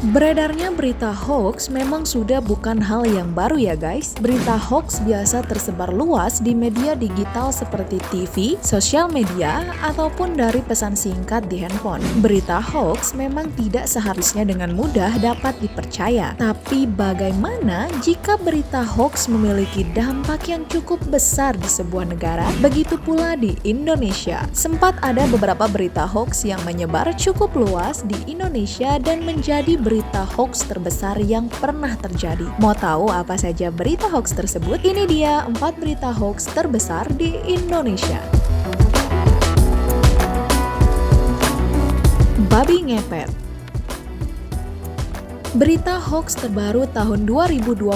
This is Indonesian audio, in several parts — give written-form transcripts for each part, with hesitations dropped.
Beredarnya berita hoax memang sudah bukan hal yang baru ya guys. Berita hoax biasa tersebar luas di media digital seperti TV, sosial media, ataupun dari pesan singkat di handphone. Berita hoax memang tidak seharusnya dengan mudah dapat dipercaya. Tapi bagaimana jika berita hoax memiliki dampak yang cukup besar di sebuah negara? Begitu pula di Indonesia. Sempat ada beberapa berita hoax yang menyebar cukup luas di Indonesia dan menjadi berita hoax terbesar yang pernah terjadi. Mau tahu apa saja berita hoax tersebut? Ini dia 4 berita hoax terbesar di Indonesia. Babi ngepet. Berita hoax terbaru tahun 2021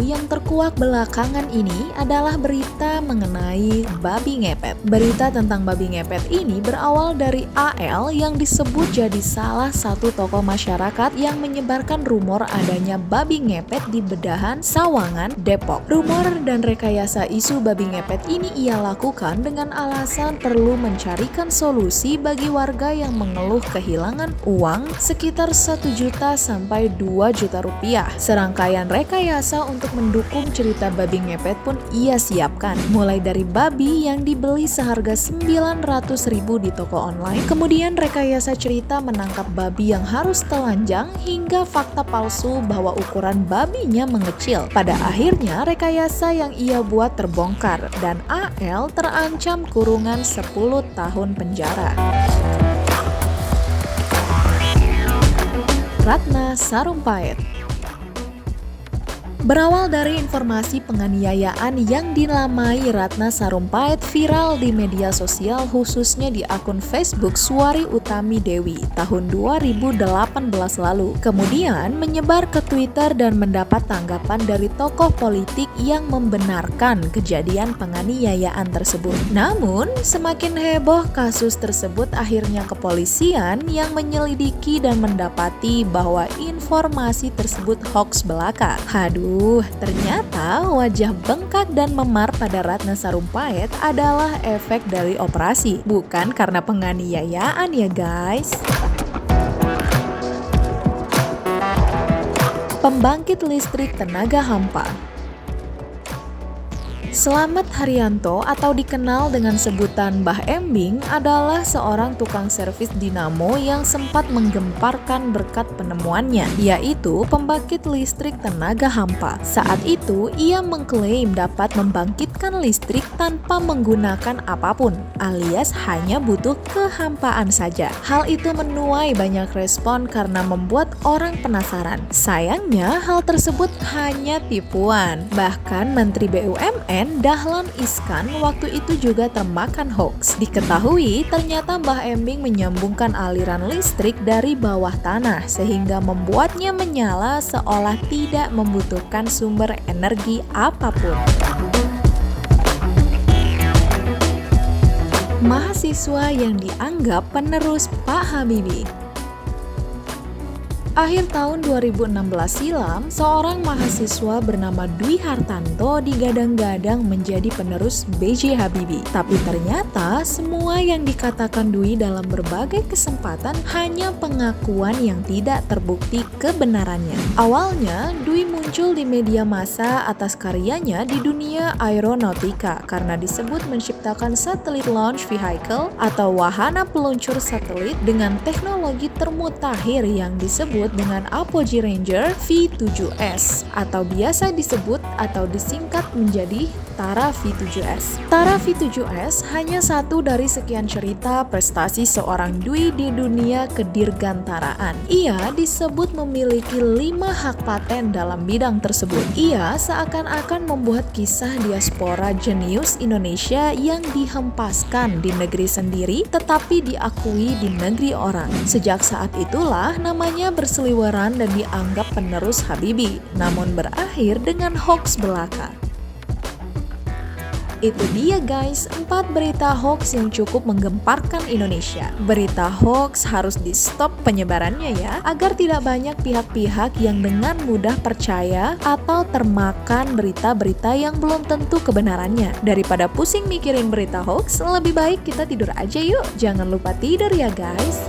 yang terkuak belakangan ini adalah berita mengenai babi ngepet. Berita tentang babi ngepet ini berawal dari AL yang disebut jadi salah satu tokoh masyarakat yang menyebarkan rumor adanya babi ngepet di Bedahan, Sawangan, Depok. Rumor dan rekayasa isu babi ngepet ini ia lakukan dengan alasan perlu mencarikan solusi bagi warga yang mengeluh kehilangan uang sekitar 1 juta sampai 2 juta rupiah. Serangkaian rekayasa untuk mendukung cerita babi ngepet pun ia siapkan. Mulai dari babi yang dibeli seharga 900.000 di toko online, kemudian rekayasa cerita menangkap babi yang harus telanjang hingga fakta palsu bahwa ukuran babinya mengecil. Pada akhirnya rekayasa yang ia buat terbongkar dan AL terancam kurungan 10 tahun penjara. Ratna Sarumpait. Berawal dari informasi penganiayaan yang dinamai Ratna Sarumpait viral di media sosial khususnya di akun Facebook Suwari Utami Dewi tahun 2018 lalu. Kemudian menyebar ke Twitter dan mendapat tanggapan dari tokoh politik yang membenarkan kejadian penganiayaan tersebut. Namun, semakin heboh kasus tersebut akhirnya kepolisian yang menyelidiki dan mendapati bahwa informasi tersebut hoax belaka. Ternyata wajah bengkak dan memar pada Ratna Sarumpait adalah efek dari operasi, bukan karena penganiayaan ya guys. Pembangkit listrik tenaga hampa. Slamet Haryanto atau dikenal dengan sebutan Mbah Embing adalah seorang tukang servis dinamo yang sempat menggemparkan berkat penemuannya, yaitu pembangkit listrik tenaga hampa. Saat itu, ia mengklaim dapat membangkitkan listrik tanpa menggunakan apapun, alias hanya butuh kehampaan saja. Hal itu menuai banyak respon karena membuat orang penasaran. Sayangnya, hal tersebut hanya tipuan. Bahkan Menteri BUMN Dahlan Iskan waktu itu juga termakan hoax. Diketahui ternyata Mbah Embing menyambungkan aliran listrik dari bawah tanah sehingga membuatnya menyala seolah tidak membutuhkan sumber energi apapun. Mahasiswa yang dianggap penerus Pak Habibie. Akhir tahun 2016 silam, seorang mahasiswa bernama Dwi Hartanto digadang-gadang menjadi penerus B.J. Habibie. Tapi ternyata semua yang dikatakan Dwi dalam berbagai kesempatan hanya pengakuan yang tidak terbukti kebenarannya. Awalnya, Dwi muncul di media massa atas karyanya di dunia aeronautika karena disebut menciptakan satelit launch vehicle atau wahana peluncur satelit dengan teknologi termutakhir yang disebut dengan Apogee Ranger V7S atau biasa disebut atau disingkat menjadi Tara V7S. Tara V7S hanya satu dari sekian cerita prestasi seorang Dwi di dunia kedirgantaraan. Ia disebut memiliki 5 hak paten dalam bidang tersebut. Ia seakan-akan membuat kisah diaspora jenius Indonesia yang dihempaskan di negeri sendiri tetapi diakui di negeri orang. Sejak saat itulah namanya berseliweran dan dianggap penerus Habibie, namun berakhir dengan hoax belaka. Itu dia guys, 4 berita hoax yang cukup menggemparkan Indonesia. Berita hoax harus di stop penyebarannya ya, agar tidak banyak pihak-pihak yang dengan mudah percaya atau termakan berita-berita yang belum tentu kebenarannya. Daripada pusing mikirin berita hoax, lebih baik kita tidur aja yuk. Jangan lupa tidur ya guys.